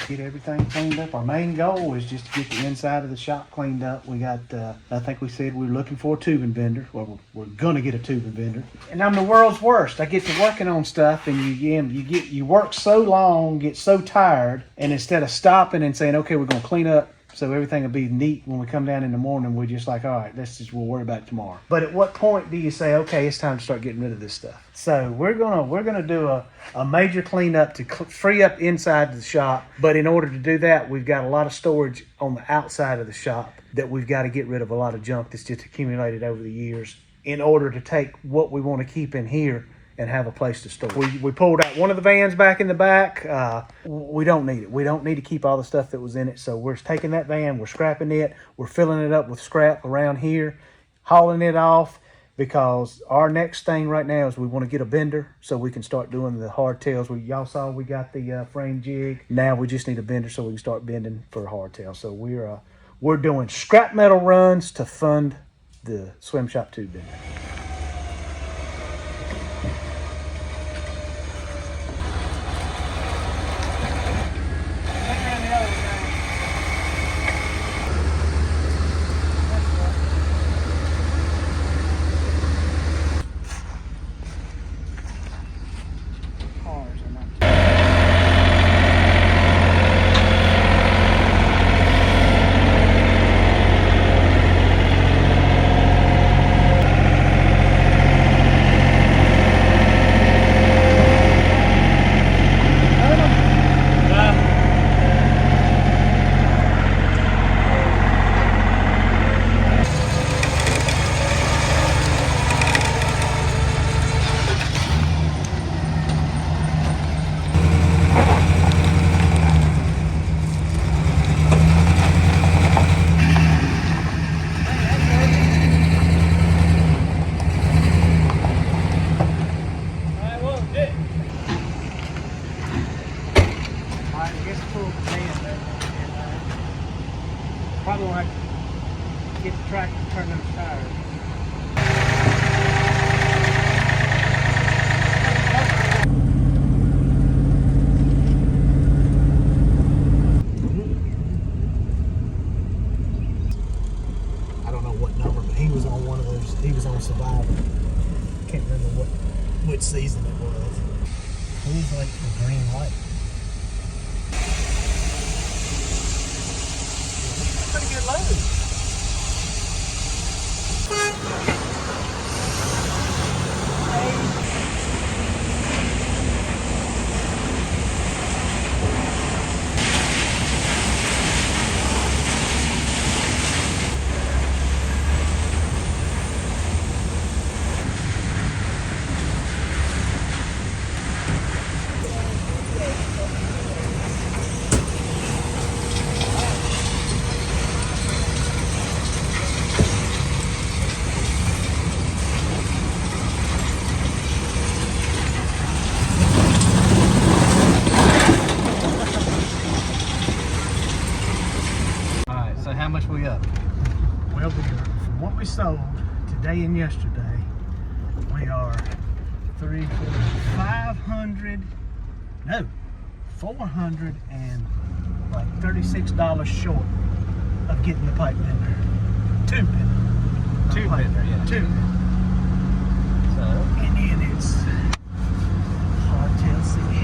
get everything cleaned up. Our main goal is just to get the inside of the shop cleaned up. We got, I think we said we were looking for a tubing vendor. Well, we're gonna get a tubing vendor. And I'm the world's worst. I get to working on stuff, and you work so long, get so tired, and instead of stopping and saying, okay, we're gonna clean up so everything will be neat when we come down in the morning, we're just like, all right, we'll worry about it tomorrow. But at what point do you say, okay, it's time to start getting rid of this stuff? So we're gonna do a major cleanup to free up inside the shop. But in order to do that, we've got a lot of storage on the outside of the shop that we've got to get rid of, a lot of junk that's just accumulated over the years in order to take what we want to keep in here and have a place to store. We pulled out one of the vans back in the back. We don't need it. We don't need to keep all the stuff that was in it. So we're taking that van, we're scrapping it, we're filling it up with scrap around here, hauling it off, because our next thing right now is we want to get a bender so we can start doing the hardtails. Y'all saw we got the frame jig. Now we just need a bender so we can start bending for hardtail. So we're doing scrap metal runs to fund the swim shop tube bender. Probably want to get the tractor and turn those tires. I don't know what number, but he was on one of those. He was on Survivor. Can't remember which season it was. He was like the green light. Pretty good load. How much we up? Well, from what we sold today and yesterday, we are $436 short of getting the pipe bender. Tube bender. Tube bender, yeah. Tube bender. So, and then it's hardtail city.